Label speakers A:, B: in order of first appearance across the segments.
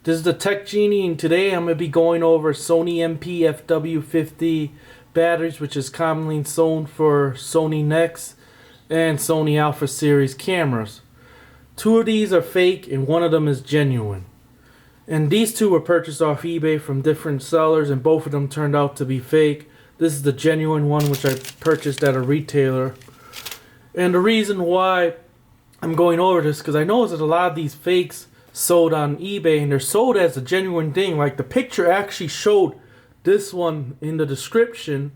A: This is the Tech Genie, and today I'm going to be going over Sony fw50 batteries, which is commonly sold for Sony NEX and Sony Alpha Series cameras. Two of these are fake and one of them is genuine. And these two were purchased off eBay from different sellers, and both of them turned out to be fake. This is the genuine one, which I purchased at a retailer. And the reason why I'm going over this, because I noticed that a lot of these fakes sold on eBay, and they're sold as a genuine thing. Like the picture actually showed this one in the description,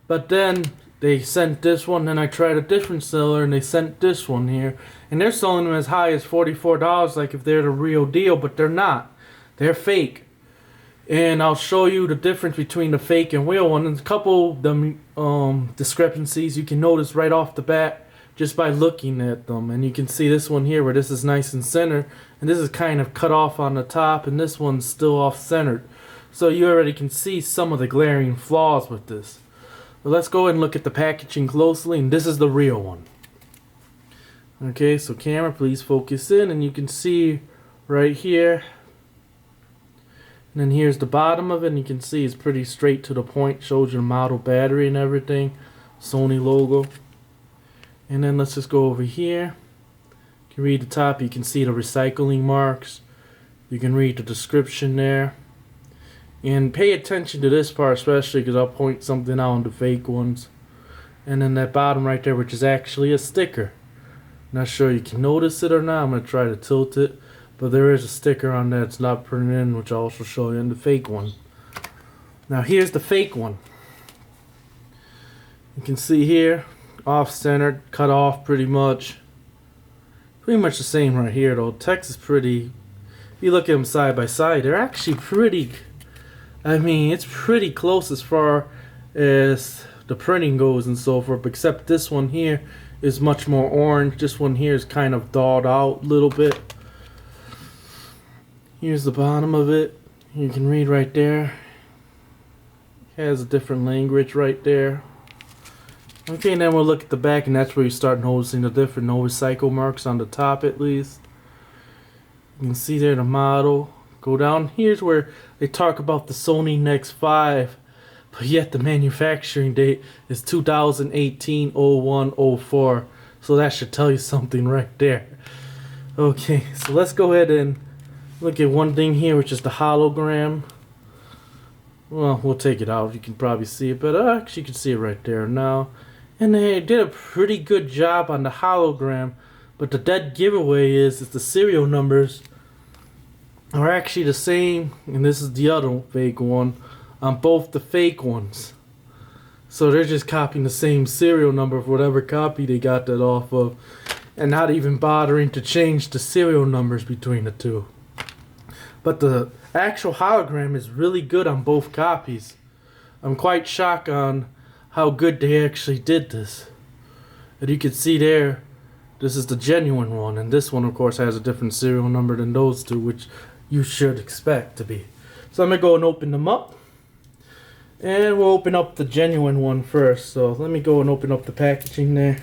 A: but then they sent this one, and I tried a different seller and they sent this one here, and they're selling them as high as $44, like if they're the real deal, but they're not. They're fake. And I'll show you the difference between the fake and real one. And a couple of them discrepancies you can notice right off the bat just by looking at them. And you can see this one here where this is nice and centered, and this is kind of cut off on the top, and this one's still off centered. So you already can see some of the glaring flaws with this. But let's go ahead and look at the packaging closely, and this is the real one. Okay, so camera, please focus in, and you can see right here. And then here's the bottom of it, and you can see it's pretty straight to the point, shows your model battery and everything, Sony logo. And then let's just go over here. You can read the top, you can see the recycling marks. You can read the description there. And pay attention to this part especially, because I'll point something out on the fake ones. And then that bottom right there, which is actually a sticker. Not sure you can notice it or not. I'm going to try to tilt it. But there is a sticker on that. It's not printed in, which I'll also show you in the fake one. Now here's the fake one. You can see here, off-centered, cut off pretty much. Pretty much the same right here though. Text is pretty, if you look at them side by side, they're actually pretty, I mean, it's pretty close as far as the printing goes and so forth, except this one here is much more orange. This one here is kind of dulled out a little bit. Here's the bottom of it. You can read right there. It has a different language right there. Okay, and then we'll look at the back, and that's where you start noticing the different no recycle marks on the top at least. You can see there the model. Go down. Here's where they talk about the Sony NEX 5, but yet the manufacturing date is 2018-01-04. So that should tell you something right there. Okay, so let's go ahead and look at one thing here, which is the hologram. Well, we'll take it out. You can probably see it, but actually you can see it right there now. And they did a pretty good job on the hologram, but the dead giveaway is the serial numbers are actually the same, and this is the other fake one, on both the fake ones. So they're just copying the same serial number of whatever copy they got that off of, and not even bothering to change the serial numbers between the two. But the actual hologram is really good on both copies. I'm quite shocked on how good they actually did this. And you can see there, this is the genuine one, and this one of course has a different serial number than those two, which you should expect to be. So I'm going to go and open them up. And we'll open up the genuine one first. So let me go and open up the packaging there.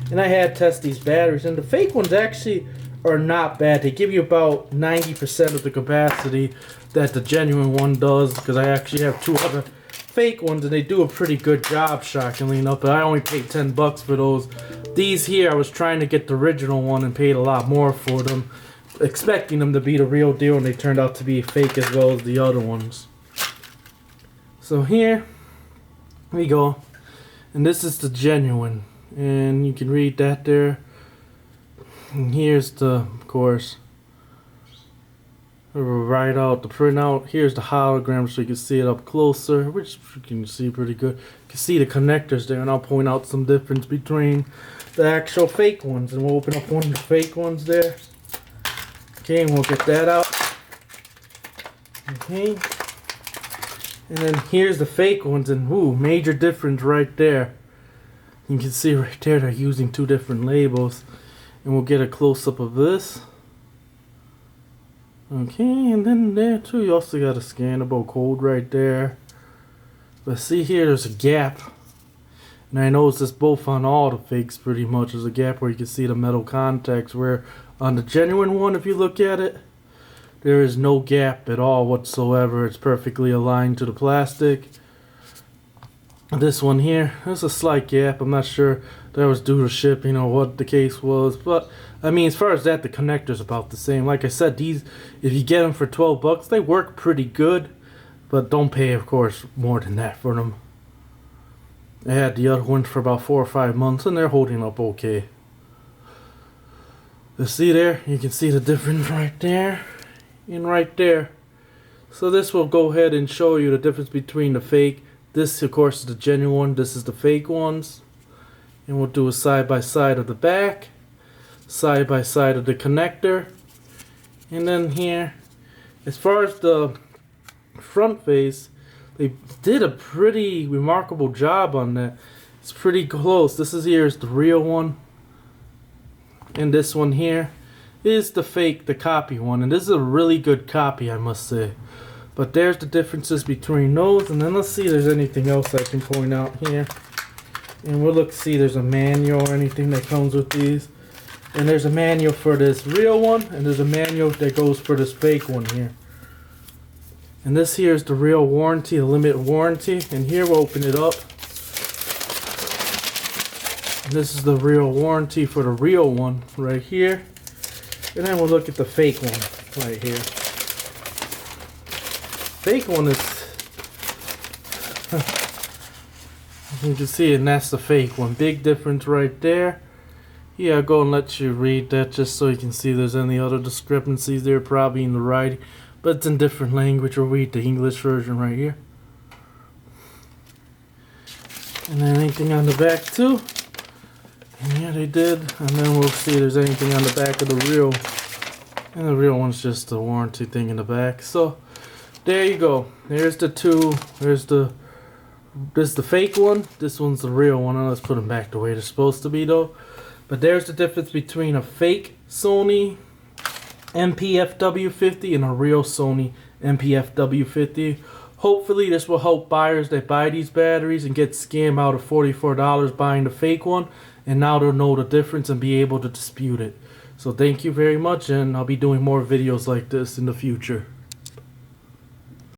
A: And I had test these batteries, and the fake ones actually are not bad. They give you about 90% of the capacity that the genuine one does, because I actually have two other fake ones and they do a pretty good job, shockingly enough, but I only paid $10 for those. These here, I was trying to get the original one and paid a lot more for them, expecting them to be the real deal, and they turned out to be fake as well as the other ones. So here we go, and this is the genuine. And you can read that there. And here's the, of course, write out the printout. Here's the hologram so you can see it up closer, which you can see pretty good. You can see the connectors there, and I'll point out some difference between the actual fake ones. And we'll open up one of the fake ones there. Okay, and we'll get that out. Okay. And then here's the fake ones, and ooh, major difference right there. You can see right there they're using two different labels, and we'll get a close-up of this. Okay, and then there too you also got a scannable code right there. But see here, there's a gap And I noticed this both on all the fakes pretty much. There's a gap where you can see the metal contacts, where on the genuine one, if you look at it, there is no gap at all whatsoever. It's perfectly aligned to the plastic. This one here, there's a slight gap. I'm not sure that was due to shipping or what the case was, but I mean, as far as that, the connector's about the same. Like I said, these, if you get them for 12 bucks, they work pretty good, but don't pay, of course, more than that for them. I had the other ones for about 4 or 5 months, and they're holding up okay. You see there? You can see the difference right there and right there. So this will go ahead and show you the difference between the fake. This, of course, is the genuine one. This is the fake ones. And we'll do a side by side of the back, side by side of the connector. And then here, as far as the front face, they did a pretty remarkable job on that. It's pretty close. This is here is the real one. And this one here is the fake, the copy one. And this is a really good copy, I must say. But there's the differences between those. And then let's see if there's anything else I can point out here. And we'll look to see if there's a manual or anything that comes with these. And there's a manual for this real one, and there's a manual that goes for this fake one here. And this here is the real warranty, the limited warranty. And here we'll open it up. And this is the real warranty for the real one right here. And then we'll look at the fake one right here. Fake one is, you can see it, and that's the fake one. Big difference right there. Yeah, I'll go and let you read that just so you can see if there's any other discrepancies there, probably in the writing, but it's in different language. We'll read the English version right here. And then anything on the back too. And yeah, they did. And then we'll see if there's anything on the back of the real. And the real one's just the warranty thing in the back. So there you go. There's the two. This is the fake one. This one's the real one. And let's put them back the way they're supposed to be though. But there's the difference between a fake Sony MP-FW50 and a real Sony MP-FW50. Hopefully this will help buyers that buy these batteries and get scammed out of $44 buying the fake one. And now they'll know the difference and be able to dispute it. So thank you very much, and I'll be doing more videos like this in the future.